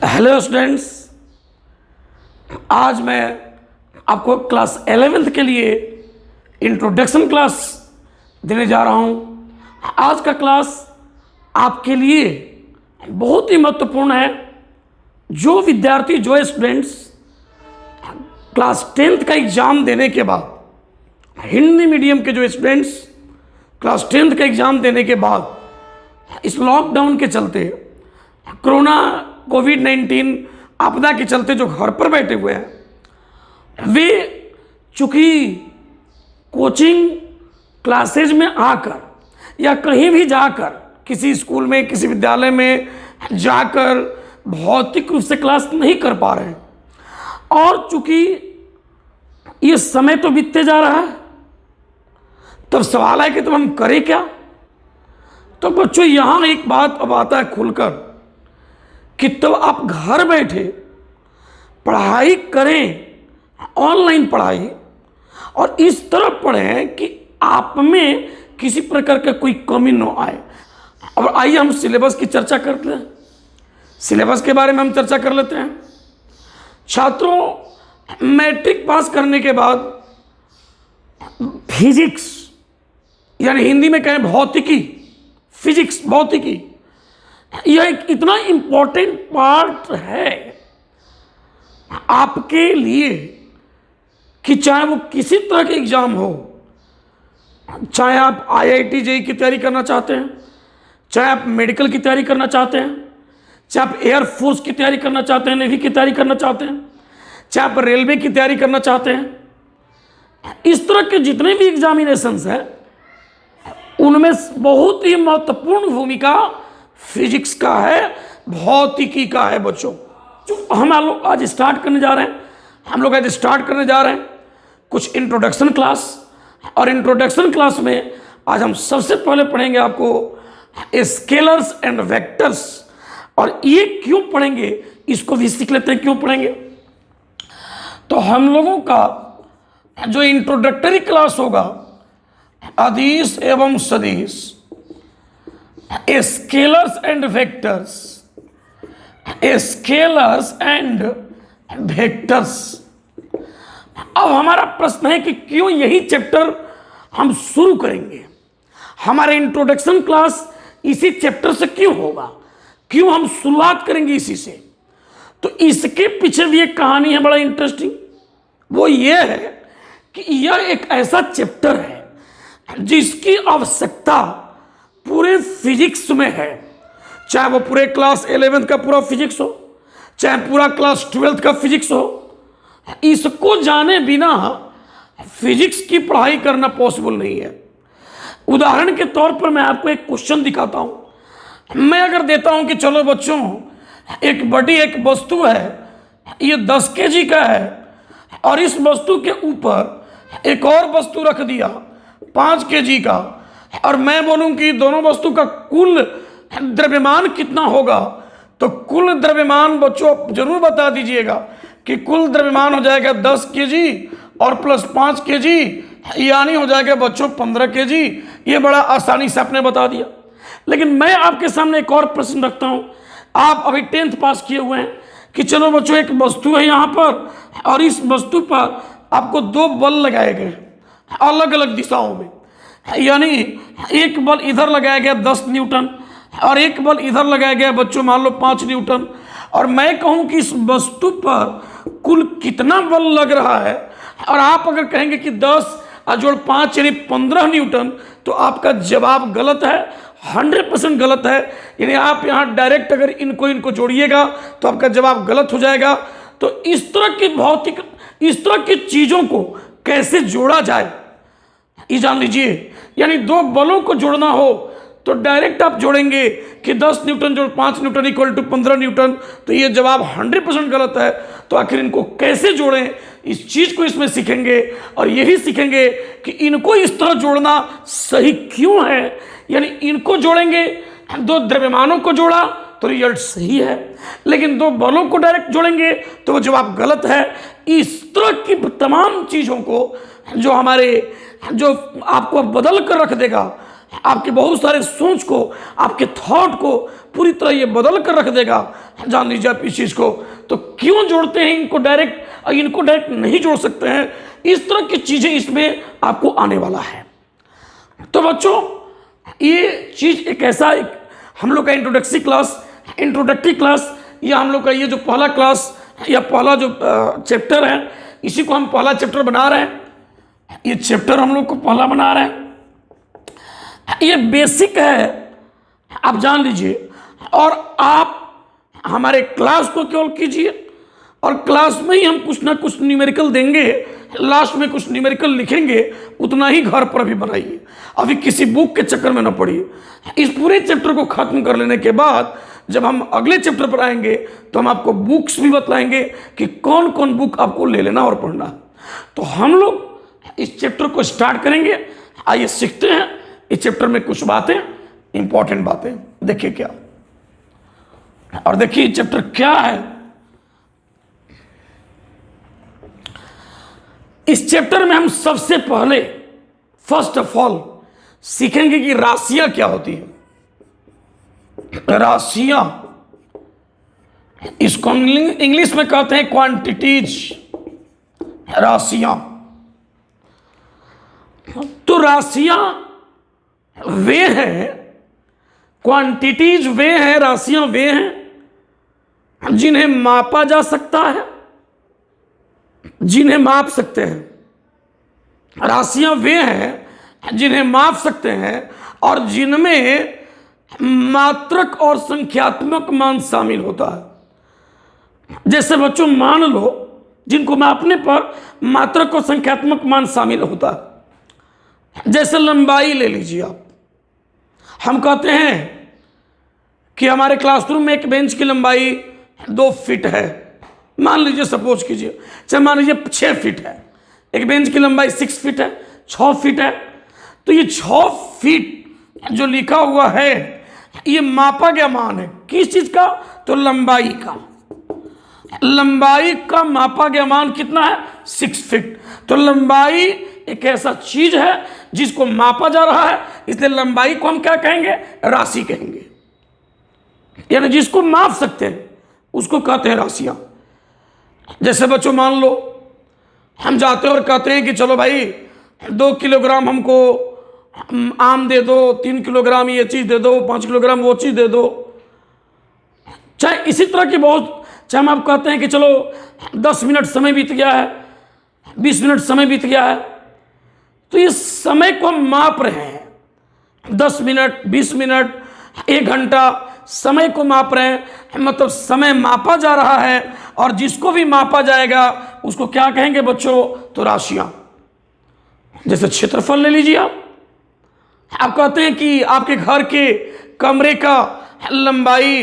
Hello students, आज मैं आपको क्लास 11th के लिए इंट्रोडक्शन क्लास देने जा रहा हूं। आज का क्लास आपके लिए बहुत ही महत्वपूर्ण है। जो विद्यार्थी, जो स्टूडेंट्स क्लास 10th का एग्ज़ाम देने के बाद, हिंदी मीडियम के जो स्टूडेंट्स क्लास 10th का एग्ज़ाम देने के बाद इस लॉकडाउन के चलते, कोरोना कोविड-19 आपदा के चलते जो घर पर बैठे हुए हैं, वे चूँकि कोचिंग क्लासेज में आकर या कहीं भी जाकर, किसी स्कूल में, किसी विद्यालय में जाकर भौतिक रूप से क्लास नहीं कर पा रहे हैं, और चूँकि ये समय तो बीतते जा रहा है, तब सवाल है कि तब हम करें क्या। तो बच्चों, यहाँ एक बात अब आता है खुलकर कि तब आप घर बैठे पढ़ाई करें, ऑनलाइन पढ़ाई, और इस तरह पढ़ें कि आप में किसी प्रकार का कोई कमी न आए। अब आइए हम सिलेबस की चर्चा करते हैं। सिलेबस के बारे में हम चर्चा कर लेते हैं। छात्रों, मैट्रिक पास करने के बाद फिजिक्स, यानी हिंदी में कहें भौतिकी, फिजिक्स, भौतिकी, यह एक इतना इम्पोर्टेंट पार्ट है आपके लिए कि चाहे वो किसी तरह के एग्ज़ाम हो, चाहे आप IIT JEE की तैयारी करना चाहते हैं, चाहे आप मेडिकल की तैयारी करना चाहते हैं, चाहे आप एयरफोर्स की तैयारी करना चाहते हैं, नेवी की तैयारी करना चाहते हैं, चाहे आप रेलवे की तैयारी करना चाहते हैं, इस तरह के जितने भी एग्जामिनेशंस हैं, उनमें बहुत ही महत्वपूर्ण भूमिका फिजिक्स का है, भौतिकी का है। बच्चों, जो हम लोग आज स्टार्ट करने जा रहे हैं, कुछ इंट्रोडक्शन क्लास। और इंट्रोडक्शन क्लास में आज हम सबसे पहले पढ़ेंगे आपको स्केलर्स एंड वेक्टर्स। और ये क्यों पढ़ेंगे, इसको भी सीख लेते हैं क्यों पढ़ेंगे। तो हम लोगों का जो इंट्रोडक्टरी क्लास होगा, अदिश एवं सदिश, scalars and vectors, scalars and vectors. अब हमारा प्रश्न है कि क्यों यही चैप्टर हम शुरू करेंगे। हमारे इंट्रोडक्शन क्लास इसी चैप्टर से क्यों होगा, क्यों हम शुरुआत करेंगे इसी से। तो इसके पीछे भी एक कहानी है बड़ा इंटरेस्टिंग। वो ये है कि यह एक ऐसा चैप्टर है जिसकी आवश्यकता पूरे फिजिक्स में है। चाहे वो पूरे क्लास 11th का पूरा फिजिक्स हो, चाहे पूरा क्लास 12th का फिजिक्स हो, इसको जाने बिना फिजिक्स की पढ़ाई करना पॉसिबल नहीं है। उदाहरण के तौर पर मैं आपको एक क्वेश्चन दिखाता हूं। मैं अगर देता हूं कि चलो बच्चों, एक वस्तु है, ये 10 kg का है, और इस वस्तु के ऊपर एक और वस्तु रख दिया 5 kg का, और मैं बोलूं कि दोनों वस्तु का कुल द्रव्यमान कितना होगा, तो कुल द्रव्यमान बच्चों जरूर बता दीजिएगा कि कुल द्रव्यमान हो जाएगा 10 kg और प्लस 5 kg, यानी हो जाएगा बच्चों 15 kg। ये बड़ा आसानी से आपने बता दिया। लेकिन मैं आपके सामने एक और प्रश्न रखता हूं। आप अभी 10th पास किए हुए हैं कि चलो बच्चों, एक वस्तु है यहाँ पर, और इस वस्तु पर आपको 2 बल लगाए गए अलग अलग दिशाओं में। यानी एक बल इधर लगाया गया 10 न्यूटन, और एक बल इधर लगाया गया बच्चों मान लो 5 न्यूटन। और मैं कहूं कि इस वस्तु पर कुल कितना बल लग रहा है, और आप अगर कहेंगे कि 10 जोड़ 5 यानी 15 न्यूटन, तो आपका जवाब गलत है, 100% गलत है। यानी आप यहाँ डायरेक्ट अगर इनको जोड़िएगा तो आपका जवाब गलत हो जाएगा। तो इस तरह की चीज़ों को कैसे जोड़ा जाए, ये जान लीजिए। यानी 2 बलों को जोड़ना हो तो डायरेक्ट आप जोड़ेंगे कि 10 न्यूटन जोड़ 5 न्यूटन इक्वल टू 15 न्यूटन, तो ये जवाब 100% गलत है। तो आखिर इनको कैसे जोड़ें, इस चीज़ को इसमें सीखेंगे, और यही सीखेंगे कि इनको इस तरह जोड़ना सही क्यों है। यानी इनको जोड़ेंगे, 2 द्रव्यमानों को जोड़ा तो रिजल्ट सही है, लेकिन 2 बलों को डायरेक्ट जोड़ेंगे तो वो जवाब गलत है। इस तरह की तमाम चीज़ों को जो हमारे जो आपको बदल कर रख देगा, आपके बहुत सारे सोच को, आपके थॉट को पूरी तरह ये बदल कर रख देगा। जान लीजिए आप इस चीज़ को, तो क्यों जोड़ते हैं इनको डायरेक्ट नहीं जोड़ सकते हैं। इस तरह की चीज़ें इसमें आपको आने वाला है। तो बच्चों, ये चीज़ एक ऐसा हम लोग का इंट्रोडक्टरी क्लास, या हम लोग का ये जो पहला क्लास या पहला जो चैप्टर है, इसी को हम पहला चैप्टर बना रहे हैं। ये चैप्टर हम लोग को पहला बना रहे हैं। ये बेसिक है, आप जान लीजिए। और आप हमारे क्लास को केवल कीजिए, और क्लास में ही हम कुछ ना कुछ न्यूमेरिकल देंगे, लास्ट में कुछ न्यूमेरिकल लिखेंगे, उतना ही घर पर भी बनाइए। अभी किसी बुक के चक्कर में ना पड़िए। इस पूरे चैप्टर को खत्म कर लेने के बाद जब हम अगले चैप्टर पर आएंगे तो हम आपको बुक्स भी बतलाएंगे कि कौन कौन बुक आपको ले लेना और पढ़ना। तो हम लोग इस चैप्टर को स्टार्ट करेंगे। आइए सीखते हैं इस चैप्टर में कुछ बातें, इंपॉर्टेंट बातें। देखिए क्या, और देखिए चैप्टर क्या है। इस चैप्टर में हम सबसे पहले फर्स्ट ऑफ ऑल सीखेंगे कि राशियां क्या होती है। राशियां, इसको इंग्लिश में कहते हैं क्वांटिटीज। राशियां, तो राशियां वे हैं, क्वांटिटीज वे हैं, राशियां वे हैं जिन्हें मापा जा सकता है, जिन्हें माप सकते हैं। राशियां वे हैं जिन्हें माप सकते हैं और जिनमें मात्रक और संख्यात्मक मान शामिल होता है। जैसे बच्चों, मान लो जिनको मापने पर मात्रक और संख्यात्मक मान शामिल होता है। जैसे लंबाई ले लीजिए आप। हम कहते हैं कि हमारे क्लासरूम में एक बेंच की लंबाई 2 फीट है। मान लीजिए, सपोज कीजिए, चाहे मान लीजिए 6 फीट है। एक बेंच की लंबाई 6 फीट है, 6 फीट है। तो ये 6 फीट जो लिखा हुआ है, ये मापा गया मान है। किस चीज का? तो लंबाई का। लंबाई का मापा गया मान कितना है? 6 फीट। तो लंबाई एक ऐसा चीज है जिसको मापा जा रहा है, इसलिए लंबाई को हम क्या कहेंगे? राशि कहेंगे। यानी जिसको माप सकते हैं उसको कहते हैं राशियां। जैसे बच्चों, मान लो हम जाते हैं और कहते हैं कि चलो भाई 2 किलोग्राम हमको आम दे दो, 3 किलोग्राम ये चीज़ दे दो, 5 किलोग्राम वो चीज़ दे दो। चाहे इसी तरह की बहुत, चाहे हम आप कहते हैं कि चलो 10 मिनट समय बीत गया है, 20 मिनट समय बीत गया है, तो ये समय को हम माप रहे हैं। 10 मिनट, 20 मिनट, 1 घंटा समय को माप रहे हैं, मतलब समय मापा जा रहा है। और जिसको भी मापा जाएगा उसको क्या कहेंगे बच्चों? तो राशियां। जैसे क्षेत्रफल ले लीजिए आप कहते हैं कि आपके घर के कमरे का लंबाई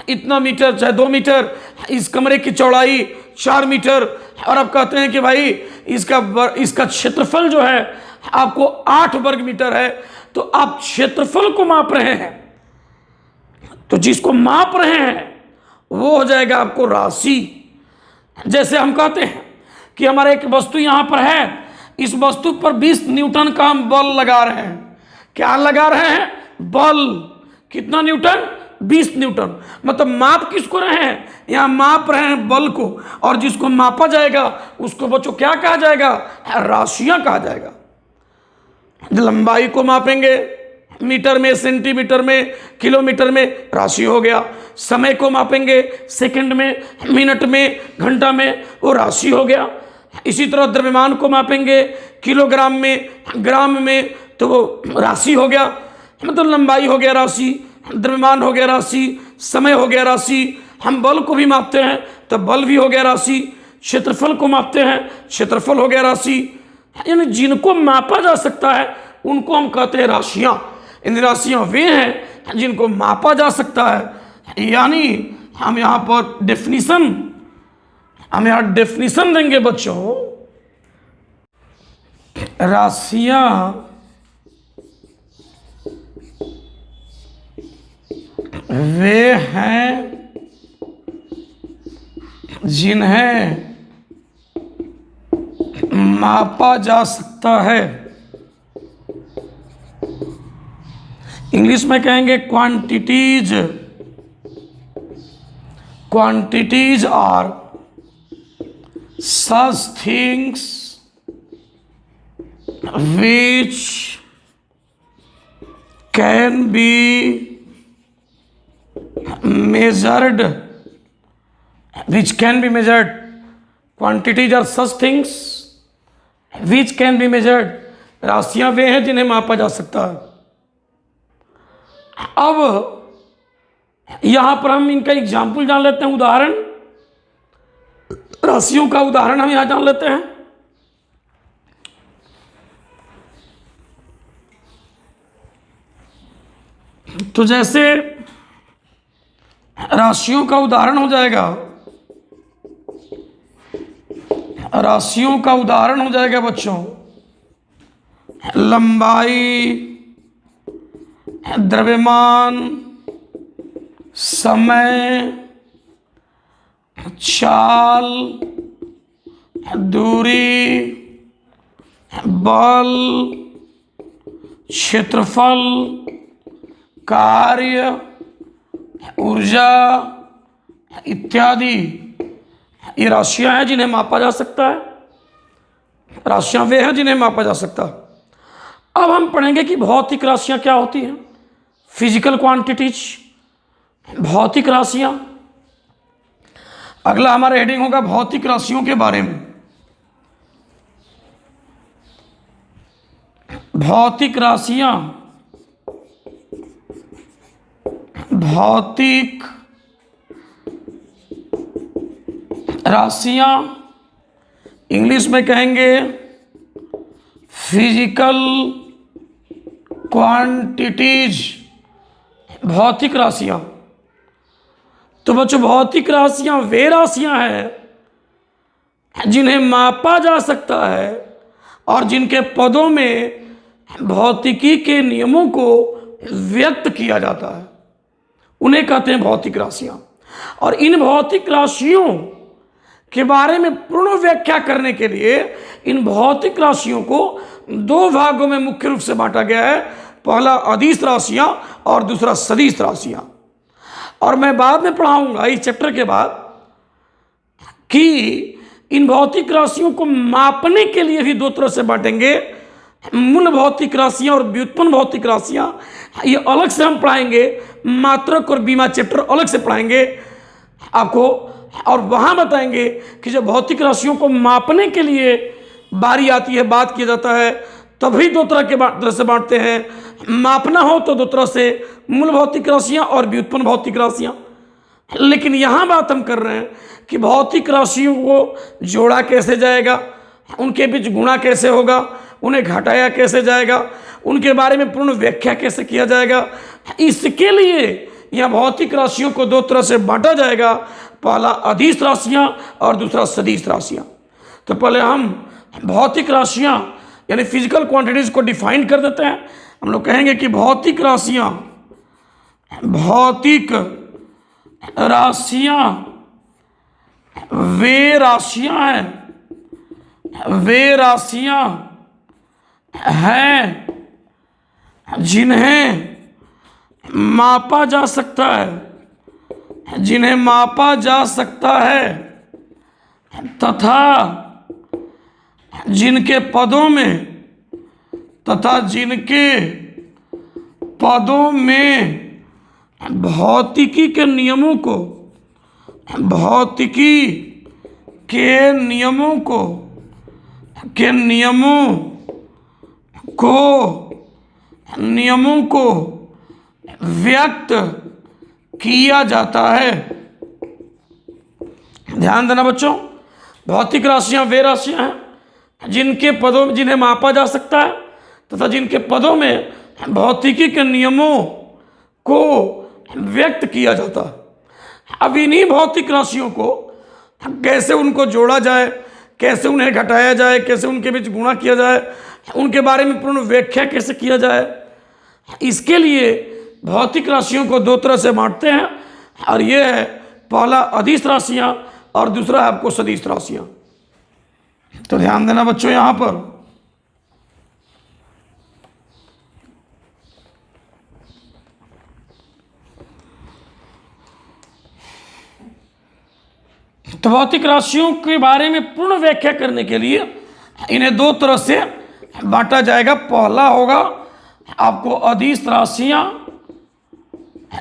इतना मीटर, चाहे 2 मीटर, इस कमरे की चौड़ाई 4 मीटर, और आप कहते हैं कि भाई इसका क्षेत्रफल जो है आपको 8 वर्ग मीटर है। तो आप क्षेत्रफल को माप रहे हैं, तो जिसको माप रहे हैं वो हो जाएगा आपको राशि। जैसे हम कहते हैं कि हमारा एक वस्तु यहां पर है, इस वस्तु पर 20 न्यूटन का हम बल लगा रहे हैं। क्या लगा रहे हैं? बल। कितना न्यूटन? 20 न्यूटन। मतलब माप किसको रहे हैं? यहां माप रहे हैं बल को, और जिसको मापा जाएगा उसको बच्चों क्या कहा जाएगा? राशियां कहा जाएगा। लंबाई को मापेंगे मीटर में, सेंटीमीटर में, किलोमीटर में, राशि हो गया। समय को मापेंगे सेकंड में, मिनट में, घंटा में, वो राशि हो गया। इसी तरह द्रव्यमान को मापेंगे किलोग्राम में, ग्राम में, तो वो राशि हो गया। मतलब लंबाई हो गया राशि, द्रव्यमान हो गया राशि, समय हो गया राशि। हम बल को भी मापते हैं तो बल भी हो गया राशि। क्षेत्रफल को मापते हैं, क्षेत्रफल हो गया राशि। यानी जिनको मापा जा सकता है उनको हम कहते हैं राशियां। इन राशियां वे हैं जिनको मापा जा सकता है। यानी हम यहाँ पर हम यहाँ डेफिनेशन देंगे बच्चों। राशियां वे हैं जिन्हें मापा जा सकता है। इंग्लिश में कहेंगे quantities. Quantities are such things which can be measured, quantities are such things which can be measured। राशियां वे हैं जिन्हें मापा जा सकता है। अब यहां पर हम इनका एग्जाम्पल जान लेते हैं, उदाहरण, राशियों का उदाहरण हम यहां जान लेते हैं। तो जैसे राशियों का उदाहरण हो जाएगा, राशियों का उदाहरण हो जाएगा बच्चों, लंबाई, द्रव्यमान, समय, चाल, दूरी, बल, क्षेत्रफल, कार्य, ऊर्जा इत्यादि, ये राशियां हैं जिन्हें मापा जा सकता है। राशियां वे हैं जिन्हें मापा जा सकता है। अब हम पढ़ेंगे कि भौतिक राशियां क्या होती हैं। फिजिकल क्वांटिटीज, भौतिक राशियां। अगला हमारा हेडिंग होगा भौतिक राशियों के बारे में। भौतिक राशियां, भौतिक राशियां इंग्लिश में कहेंगे फिजिकल क्वांटिटीज, भौतिक राशियां। तो बच्चों, भौतिक राशियां वे राशियां हैं जिन्हें मापा जा सकता है और जिनके पदों में भौतिकी के नियमों को व्यक्त किया जाता है, उन्हें कहते हैं भौतिक राशियां। और इन भौतिक राशियों के बारे में पूर्ण व्याख्या करने के लिए इन भौतिक राशियों को दो भागों में मुख्य रूप से बांटा गया है। पहला अदिश राशियां और दूसरा सदिश राशियां। और मैं बाद में पढ़ाऊंगा इस चैप्टर के बाद कि इन भौतिक राशियों को मापने के लिए भी दो तरह से बांटेंगे, मूल भौतिक राशियां और व्युत्पन्न भौतिक राशियां। ये अलग से हम पढ़ाएंगे, मात्रक और बीमा चैप्टर अलग से पढ़ाएंगे आपको, और वहां बताएंगे कि जब भौतिक राशियों को मापने के लिए बारी आती है, बात किया जाता है, तभी दो तरह से बांटते हैं। मापना हो तो दो तरह से, मूल भौतिक राशियां और व्युत्पन्न भौतिक राशियां। लेकिन यहां बात हम कर रहे हैं कि भौतिक राशियों को जोड़ा कैसे जाएगा, उनके बीच गुणा कैसे होगा, उन्हें घटाया कैसे जाएगा, उनके बारे में पूर्ण व्याख्या कैसे किया जाएगा। इसके लिए यह भौतिक राशियों को दो तरह से बांटा जाएगा, पहला अदिश राशियां और दूसरा सदिश राशियां। तो पहले हम भौतिक राशियां यानी फिजिकल क्वांटिटीज को डिफाइन कर देते हैं। हम लोग कहेंगे कि भौतिक राशियां वे राशियां हैं जिन्हें मापा जा सकता है, तथा जिनके पदों में भौतिकी के नियमों को व्यक्त किया जाता है। ध्यान देना बच्चों, भौतिक राशियां वे राशियां हैं जिन्हें मापा जा सकता है तथा जिनके पदों में भौतिकी के नियमों को व्यक्त किया जाता है। अब इन्हीं भौतिक राशियों को कैसे उनको जोड़ा जाए, कैसे उन्हें घटाया जाए, कैसे उनके बीच गुणा किया जाए, उनके बारे में पूर्ण व्याख्या कैसे किया जाए, इसके लिए भौतिक राशियों को दो तरह से बांटते हैं। और ये है पहला अदिश राशियां और दूसरा है आपको सदिश राशियां। तो ध्यान देना बच्चों, यहां पर तो भौतिक राशियों के बारे में पूर्ण व्याख्या करने के लिए इन्हें दो तरह से बांटा जाएगा। पहला होगा आपको अदिश राशियां,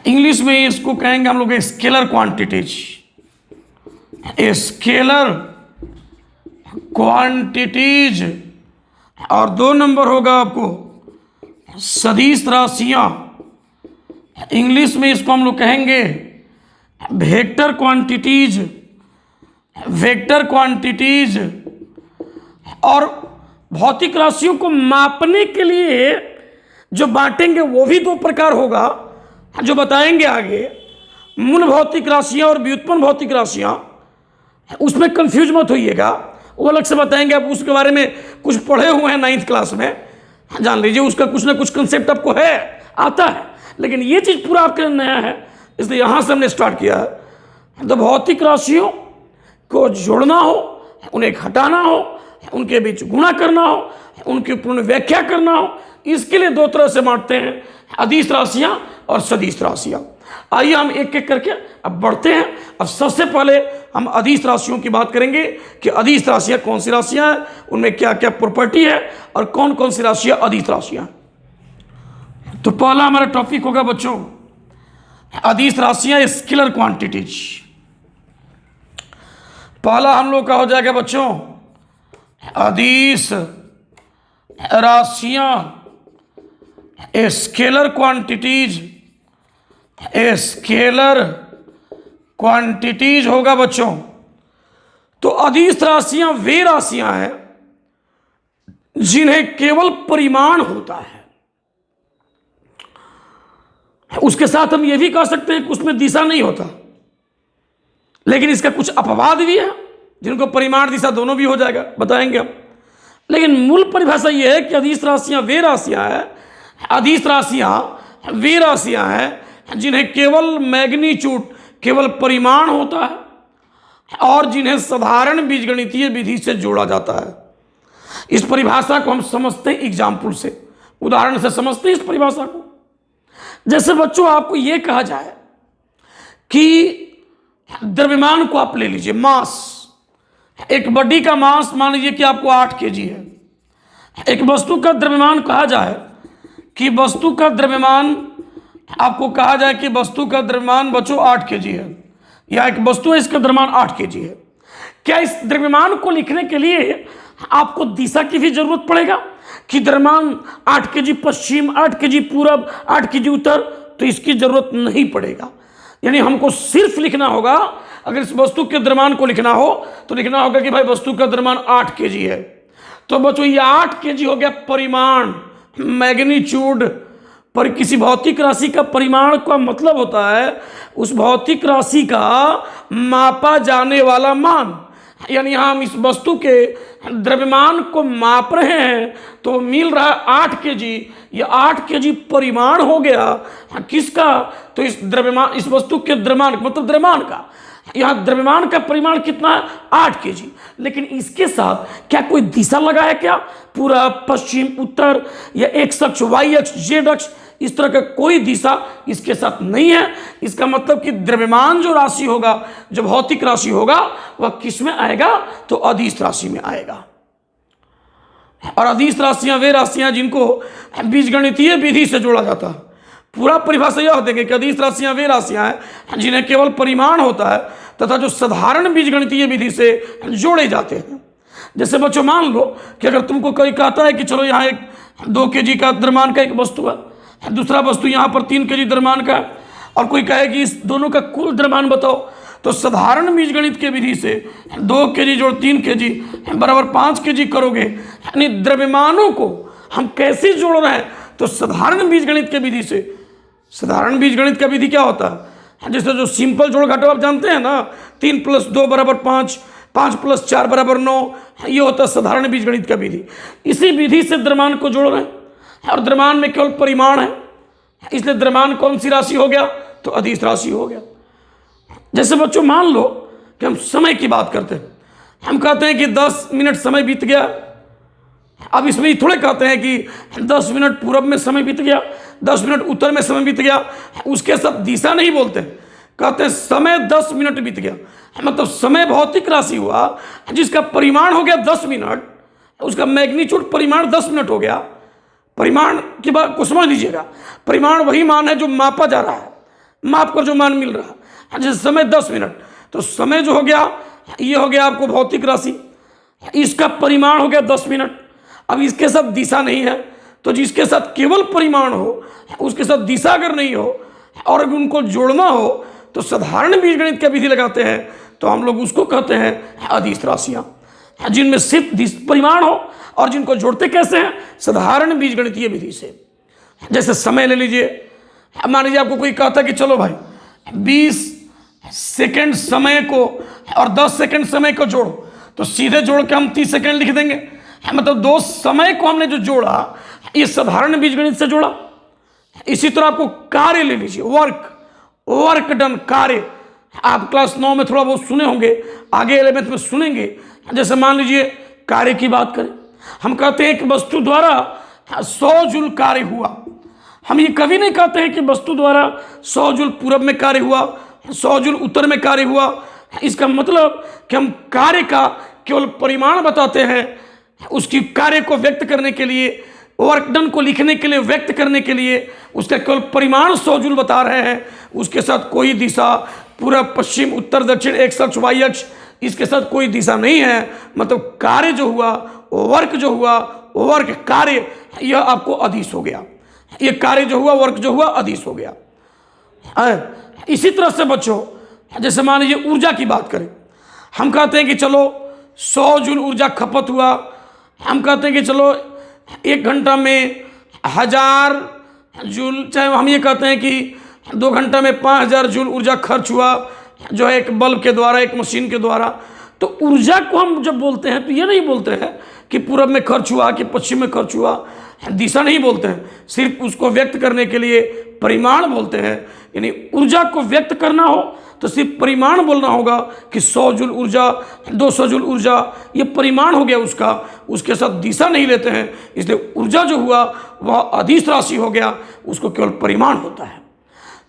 इंग्लिश में इसको कहेंगे हम लोग स्केलर क्वांटिटीज, स्केलर क्वांटिटीज। और 2 नंबर होगा आपको सदिश राशियां, इंग्लिश में इसको हम लोग कहेंगे वेक्टर क्वांटिटीज, वेक्टर क्वांटिटीज। और भौतिक राशियों को मापने के लिए जो बांटेंगे वो भी 2 प्रकार होगा, जो बताएंगे आगे। मूल भौतिक राशियां और व्युत्पन्न भौतिक राशियां, उसमें कंफ्यूज मत होइएगा, वो अलग से बताएंगे। आप उसके बारे में कुछ पढ़े हुए हैं 9th क्लास में, जान लीजिए उसका कुछ ना कुछ कंसेप्ट आपको है, आता है। लेकिन ये चीज़ पूरा आपके लिए नया है, इसलिए यहाँ से हमने स्टार्ट किया है। तो भौतिक राशियों को जोड़ना हो, उन्हें घटाना हो, उनके बीच गुणा करना हो, उनकी पूर्ण व्याख्या करना हो, इसके लिए 2 तरह से बांटते हैं, अदिश राशियां और सदिश राशियां। आइए हम एक एक करके अब बढ़ते हैं। अब सबसे पहले हम अदिश राशियों की बात करेंगे कि अदिश राशियां कौन सी राशियां हैं, उनमें क्या क्या प्रॉपर्टी है और कौन कौन सी राशियां अदिश राशियां। तो पहला हमारा टॉपिक होगा बच्चों अदिश राशियां स्केलर क्वांटिटीज। पहला हम लोग का हो जाएगा बच्चों अदिश राशियां स्केलर क्वांटिटीज, स्केलर क्वांटिटीज होगा बच्चों। तो अदिश राशियां वे राशियां हैं जिन्हें केवल परिमाण होता है। उसके साथ हम यह भी कह सकते हैं कि उसमें दिशा नहीं होता, लेकिन इसका कुछ अपवाद भी है जिनको परिमाण दिशा दोनों भी हो जाएगा, बताएंगे हम। लेकिन मूल परिभाषा यह है कि अदिश राशियां वे राशियां हैं, अदिश राशियां वे राशियां हैं जिन्हें केवल मैग्नीट्यूड, केवल परिमाण होता है और जिन्हें साधारण बीजगणितीय विधि से जोड़ा जाता है। इस परिभाषा को हम समझते हैं एग्जाम्पल से, उदाहरण से समझते हैं इस परिभाषा को। जैसे बच्चों आपको यह कहा जाए कि द्रव्यमान को आप ले लीजिए, मास, एक बॉडी का मास मान लीजिए कि आपको 8 kg है। एक वस्तु का द्रव्यमान कहा जाए कि वस्तु का द्रव्यमान, आपको कहा जाए कि वस्तु का द्रव्यमान बच्चों 8 kg है, या एक वस्तु है इसका द्रव्यमान 8 kg है। क्या इस द्रव्यमान को लिखने के लिए आपको दिशा की भी जरूरत पड़ेगा कि द्रव्यमान 8 kg पश्चिम, 8 kg पूरब, 8 kg उत्तर? तो इसकी जरूरत नहीं पड़ेगा। यानी हमको सिर्फ लिखना होगा, अगर इस वस्तु के द्रव्यमान को लिखना हो तो लिखना होगा कि भाई वस्तु का द्रव्यमान 8 kg है। तो बच्चों ये 8 kg हो गया परिमाण, मैग्नीट्यूड। पर किसी भौतिक राशि का परिमाण का मतलब होता है उस भौतिक राशि का मापा जाने वाला मान। यानी यहाँ हम इस वस्तु के द्रव्यमान को माप रहे हैं तो मिल रहा है 8 kg, ये 8 kg परिमाण हो गया किसका? तो इस द्रव्यमान, इस वस्तु के द्रव्यमान मतलब द्रव्यमान का, यहाँ द्रव्यमान का परिमाण कितना है? 8 kg। लेकिन इसके साथ क्या कोई दिशा लगा है क्या? पूरा, पश्चिम, उत्तर या एक्स अक्ष, वाई अक्ष, जेड अक्ष, इस तरह का कोई दिशा इसके साथ नहीं है। इसका मतलब कि द्रव्यमान जो राशि होगा, जो भौतिक राशि होगा, वह किस में आएगा? तो अदिश राशि में आएगा। और अदिश राशियां वे राशियां जिनको बीजगणितीय विधि से जोड़ा जाता है। पूरा परिभाषा यह देंगे कि अदिश राशियां वे राशियां हैं जिन्हें केवल परिमाण होता है तथा जो साधारण बीजगणितीय विधि से जोड़े जाते हैं। जैसे बच्चों मान लो कि अगर तुमको कोई कहता है कि चलो यहाँ एक 2 kg का द्रव्यमान का एक वस्तु है, दूसरा वस्तु यहाँ पर 3 kg द्रव्यमान का है, और कोई कहे कि इस दोनों का कुल द्रव्यमान बताओ, तो साधारण बीजगणित के विधि से 2 kg जोड़ 3 kg बराबर 5 kg करोगे। यानी द्रव्यमानों को हम कैसे जोड़ रहे हैं? तो साधारण बीजगणित के विधि से। साधारण बीजगणित का विधि क्या होता है? जैसे जो सिंपल जोड़ घटाव आप जानते हैं ना, 3 + 2 = 5, 5 + 4 = 9, ये होता है साधारण बीजगणित का विधि। इसी विधि से द्रव्यमान को जोड़ रहे हैं और द्रव्यमान में केवल परिमाण है, इसलिए द्रव्यमान कौन सी राशि हो गया? तो अदिश राशि हो गया। जैसे बच्चों मान लो कि हम समय की बात करते हैं, हम कहते हैं कि 10 मिनट समय बीत गया। अब इसमें थोड़े कहते हैं कि 10 मिनट पूरब में समय बीत गया, 10 मिनट उत्तर में समय बीत गया, उसके सब दिशा नहीं बोलते, कहते हैं समय 10 मिनट बीत गया। मतलब समय भौतिक राशि हुआ जिसका परिमाण हो गया 10 मिनट, उसका मैग्नीट्यूड परिमाण 10 मिनट हो गया। परिमाण की बात को समझ लीजिएगा, परिमाण वही मान है जो मापा जा रहा है, माप कर जो मान मिल रहा है। जैसे समय 10 मिनट, तो समय जो हो गया ये हो गया आपको भौतिक राशि, इसका परिमाण हो गया 10 मिनट। अब इसके साथ दिशा नहीं है, तो जिसके साथ केवल परिमाण हो उसके साथ दिशा अगर नहीं हो और अगर उनको जोड़ना हो तो साधारण बीजगणित का विधि लगाते हैं, तो हम लोग उसको कहते हैं अदिश राशियाँ, जिनमें सिर्फ परिमाण हो और जिनको जोड़ते कैसे हैं, साधारण बीजगणितीय विधि से। जैसे समय ले लीजिए, मान लीजिए आपको कोई कहता है कि चलो भाई 20 सेकंड समय को और 10 सेकंड समय को जोड़ो, तो सीधे जोड़ के हम 30 सेकंड लिख देंगे। मतलब दो समय को हमने जो जोड़ा ये साधारण बीजगणित से जोड़ा। इसी तरह आपको कार्य ले लीजिए, वर्क डन, कार्य। आप क्लास 9 में थोड़ा बहुत सुने होंगे, आगे 11th में सुनेंगे। जैसे मान लीजिए कार्य की बात करें, हम कहते हैं कि वस्तु द्वारा 100 जूल कार्य हुआ। हम ये कभी नहीं कहते हैं कि वस्तु द्वारा 100 जूल पूरब में कार्य हुआ, 100 जूल उत्तर में कार्य हुआ। इसका मतलब कि हम कार्य का केवल परिमाण बताते हैं, उसकी कार्य को व्यक्त करने के लिए, वर्क डन को लिखने के लिए, व्यक्त करने के लिए उसका केवल परिमाण 100 जूल बता रहे हैं। उसके साथ कोई दिशा, पूरब पश्चिम उत्तर दक्षिण, एक्स अक्ष वाई अक्ष, इसके साथ कोई दिशा नहीं है। मतलब कार्य जो हुआ, वर्क जो हुआ, वर्क कार्य, यह आपको अदिश हो गया। ये कार्य जो हुआ, वर्क जो हुआ, अदिश हो गया। इसी तरह से बच्चों, जैसे मान लीजिए ऊर्जा की बात करें, हम कहते हैं कि चलो 100 जूल ऊर्जा खपत हुआ। हम कहते हैं कि चलो 1 घंटा में 1000 जूल, चाहे हम ये कहते हैं कि 2 घंटा में 5000 जूल ऊर्जा खर्च हुआ, जो है एक बल्ब के द्वारा, एक मशीन के द्वारा। तो ऊर्जा को हम जब बोलते हैं तो ये नहीं बोलते हैं कि पूरब में खर्च हुआ कि पश्चिम में खर्च हुआ, दिशा नहीं बोलते हैं, सिर्फ उसको व्यक्त करने के लिए परिमाण बोलते हैं। यानी ऊर्जा को व्यक्त करना हो तो सिर्फ परिमाण बोलना होगा कि 100 जूल ऊर्जा, 200 जूल ऊर्जा, ये परिमाण हो गया उसका, उसके साथ दिशा नहीं लेते हैं। इसलिए ऊर्जा जो हुआ वह अदिश राशि हो गया, उसको केवल परिमाण होता है।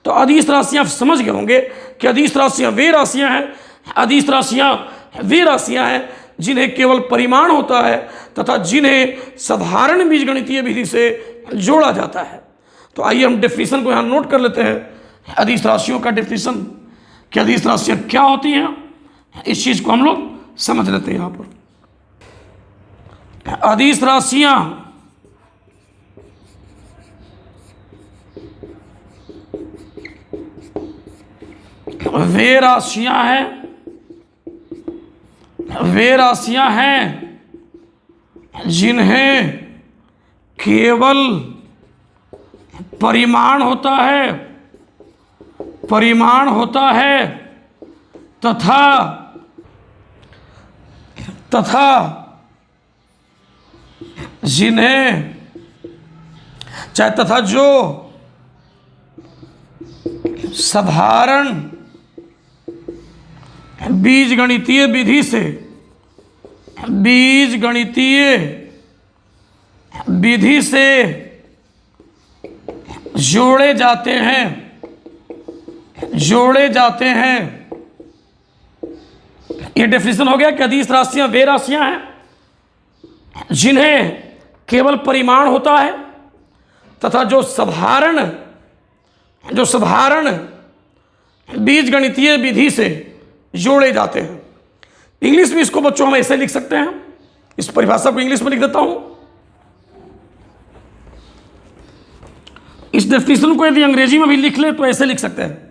तो अदिश राशियाँ आप समझ गए होंगे कि अदिश राशियाँ वे राशियाँ हैं, अदिश राशियाँ वे राशियाँ हैं जिन्हें केवल परिमाण होता है तथा जिन्हें साधारण बीजगणितीय विधि से जोड़ा जाता है। तो आइए हम डेफिनेशन को यहाँ नोट कर लेते हैं, अदिश राशियों का डेफिनेशन, कि अदिश राशियाँ क्या होती हैं, इस चीज़ को हम लोग समझ लेते हैं। यहाँ पर अदिश राशियाँ वे राशियां हैं जिन्हें केवल परिमाण होता है तथा जिन्हें तथा जो साधारण बीजगणितीय विधि से जोड़े जाते हैं। ये डेफिनेशन हो गया कि अदिश राशियां वे राशियां हैं जिन्हें केवल परिमाण होता है तथा जो साधारण बीजगणितीय विधि से जोड़े जाते हैं। इंग्लिश में इसको बच्चों हम ऐसे लिख सकते हैं, इस परिभाषा को इंग्लिश में लिख देता हूं। इस डेफिनेशन को यदि अंग्रेजी में भी लिख ले तो ऐसे लिख सकते हैं,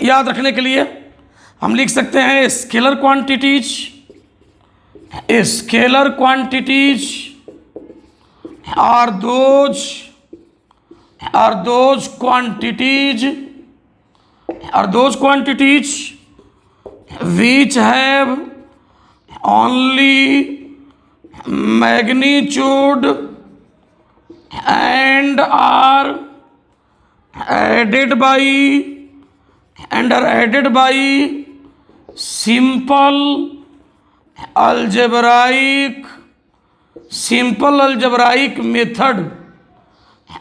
याद रखने के लिए हम लिख सकते हैं scalar quantities are those quantities which have only magnitude and are added by simple algebraic method.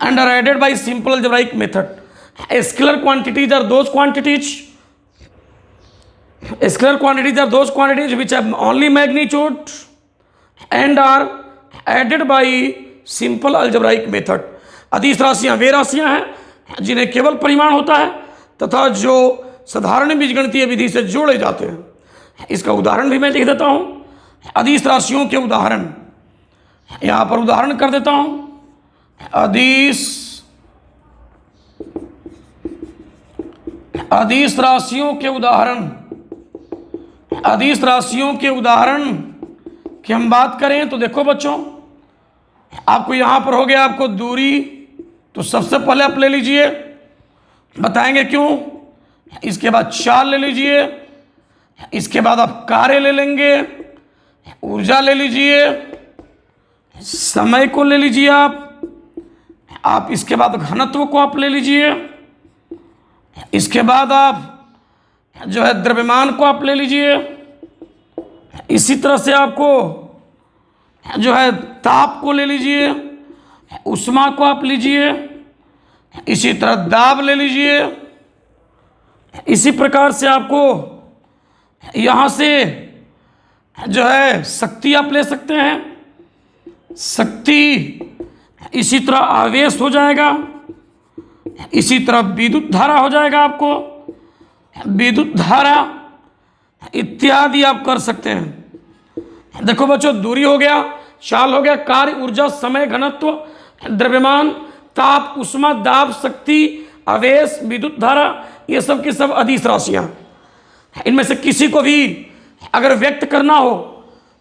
And are added by simple algebraic method. Scalar quantities are those quantities Scalar quantities are those quantities which have only magnitude and are added by simple algebraic method. अदिश राशियां वे राशियां हैं जिन्हें केवल परिमाण होता है तथा जो साधारण बीजगणितीय विधि से जोड़े जाते हैं। इसका उदाहरण भी मैं लिख देता हूं। अदिश राशियों के उदाहरण यहां पर उदाहरण कर देता हूं। अदिश राशियों के उदाहरण, अदिश राशियों के उदाहरण की हम बात करें तो देखो बच्चों, आपको यहां पर हो गया आपको दूरी, तो सबसे पहले आप ले लीजिए, बताएंगे क्यों। इसके बाद चाल ले लीजिए, इसके बाद आप कार्य ले लेंगे, ऊर्जा ले लीजिए, समय को ले लीजिए आप इसके बाद घनत्व को आप ले लीजिए, इसके बाद आप जो है द्रव्यमान को आप ले लीजिए, इसी तरह से आपको जो है ताप को ले लीजिए, ऊष्मा को आप लीजिए, इसी तरह दाब ले लीजिए, इसी प्रकार से आपको यहाँ से जो है शक्ति आप ले सकते हैं, शक्ति, इसी तरह आवेश हो जाएगा, इसी तरह विद्युत धारा हो जाएगा, आपको विद्युत धारा इत्यादि आप कर सकते हैं। देखो बच्चों, दूरी हो गया, चाल हो गया, कार्य, ऊर्जा, समय, घनत्व, द्रव्यमान, ताप, ऊष्मा, दाब, शक्ति, आवेश, विद्युत धारा, ये सब की सब अदिश राशियां। इनमें से किसी को भी अगर व्यक्त करना हो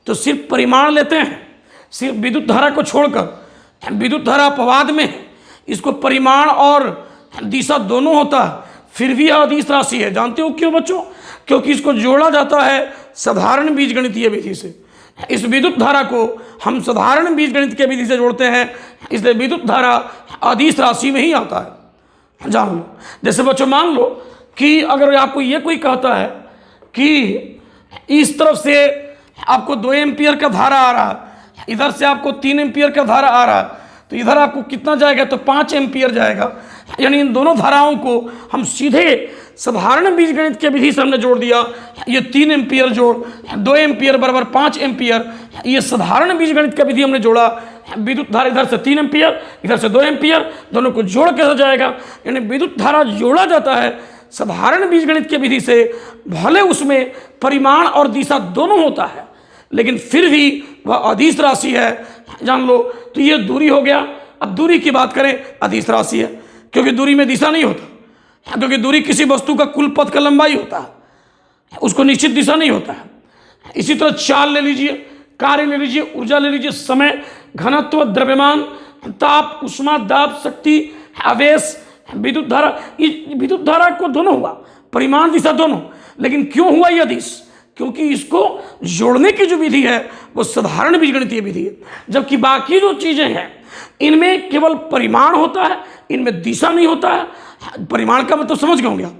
तो सिर्फ परिमाण लेते हैं, सिर्फ विद्युत धारा को छोड़कर। विद्युत धारा अपवाद में है, इसको परिमाण और दिशा दोनों होता है, फिर भी यह अदिश राशि है। जानते हो क्यों बच्चों? क्योंकि इसको जोड़ा जाता है साधारण बीजगणितीय विधि से। इस विद्युत धारा को हम साधारण बीजगणित के विधि से जोड़ते हैं, इसलिए विद्युत धारा अदिश राशि में ही आता है। जान लो, जैसे बच्चों मान लो कि अगर आपको ये कोई कहता है कि इस तरफ से आपको 2 एम्पियर का धारा आ रहा है, इधर से आपको 3 एम्पियर का धारा आ रहा है, तो इधर आपको कितना जाएगा? तो 5 एम्पियर जाएगा। यानी इन दोनों धाराओं को हम सीधे साधारण बीजगणित के विधि से हमने जोड़ दिया। ये 3 एम्पियर जोड़ 2 एम्पियर बराबर 5 एम्पियर, ये साधारण बीजगणित का विधि हमने जोड़ा। विद्युत धारा इधर से 3 एम्पियर, इधर से 2 एम्पियर, दोनों को जोड़ कैसे जाएगा? यानी विद्युत धारा जोड़ा जाता है साधारण बीजगणित के विधि से, भले उसमें परिमाण और दिशा दोनों होता है, लेकिन फिर भी वह अदिश राशि है। जान लो, तो ये दूरी हो गया। अब दूरी की बात करें, अदिश राशि है, क्योंकि दूरी में दिशा नहीं होता, क्योंकि दूरी किसी वस्तु का कुल पथ का लंबाई होता है, उसको निश्चित दिशा नहीं होता है। इसी तरह चाल ले लीजिए, कार्य ले लीजिए, ऊर्जा ले लीजिए, समय, घनत्व, द्रव्यमान, ताप, ऊष्मा, दाब, शक्ति, आवेश, विद्युत धारा। ये विद्युत धारा को दोनों हुआ, परिमाण, दिशा दोनों। लेकिन क्यों हुआ ये अदिश? क्योंकि इसको जोड़ने की जो विधि है वो साधारण बीजगणितीय विधि है, जबकि बाकी जो चीजें हैं इनमें केवल परिमाण होता है, इनमें दिशा नहीं होता है। परिमाण का मतलब समझ गए होंगे आप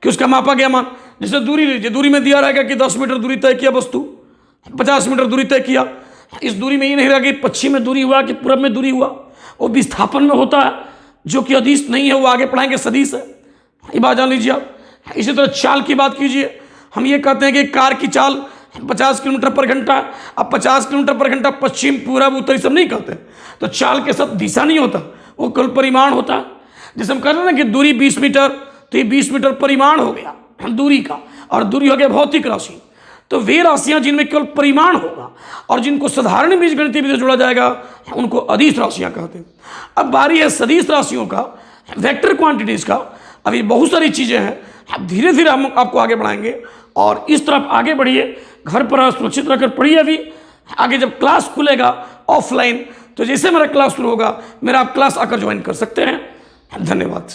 कि उसका मापा गया मान। जैसे दूरी लीजिए, दूरी में दिया रहेगा कि 10 मीटर दूरी तय किया वस्तु, 50 मीटर दूरी तय किया। इस दूरी में ये नहीं रहेगा कि पश्चिम में दूरी हुआ कि पूर्व में दूरी हुआ, वो विस्थापन में होता है, जो कि अदिश नहीं है, वो आगे पढ़ाएंगे, सदिश है। ये बात जान लीजिए आप। इसी तरह चाल की बात कीजिए, हम ये कहते हैं कि कार की चाल 50 किलोमीटर पर घंटा। अब 50 किलोमीटर पर घंटा पश्चिम, पूरब, उत्तर सब नहीं कहते, तो चाल के साथ दिशा नहीं होता, वो केवल परिमाण होता है। जैसे हम कह रहे हैं ना कि दूरी 20 मीटर, तो ये 20 मीटर परिमाण हो गया दूरी का, और दूरी हो गया भौतिक राशि। तो वे राशियां जिनमें केवल परिमाण होगा और जिनको साधारण बीजगणितीय विधि से जोड़ा जाएगा, उनको अदिश राशियां कहते हैं। अब बारी है सदिश राशियों का, वेक्टर क्वांटिटीज का। अभी बहुत सारी चीजें हैं, अब धीरे धीरे हम आपको आगे बढ़ाएंगे, और इस तरफ आगे बढ़िए, घर पर सुरक्षित रहकर पढ़िए। अभी आगे जब क्लास खुलेगा ऑफलाइन, तो जैसे मेरा क्लास शुरू होगा, मेरा आप क्लास आकर ज्वाइन कर सकते हैं। धन्यवाद।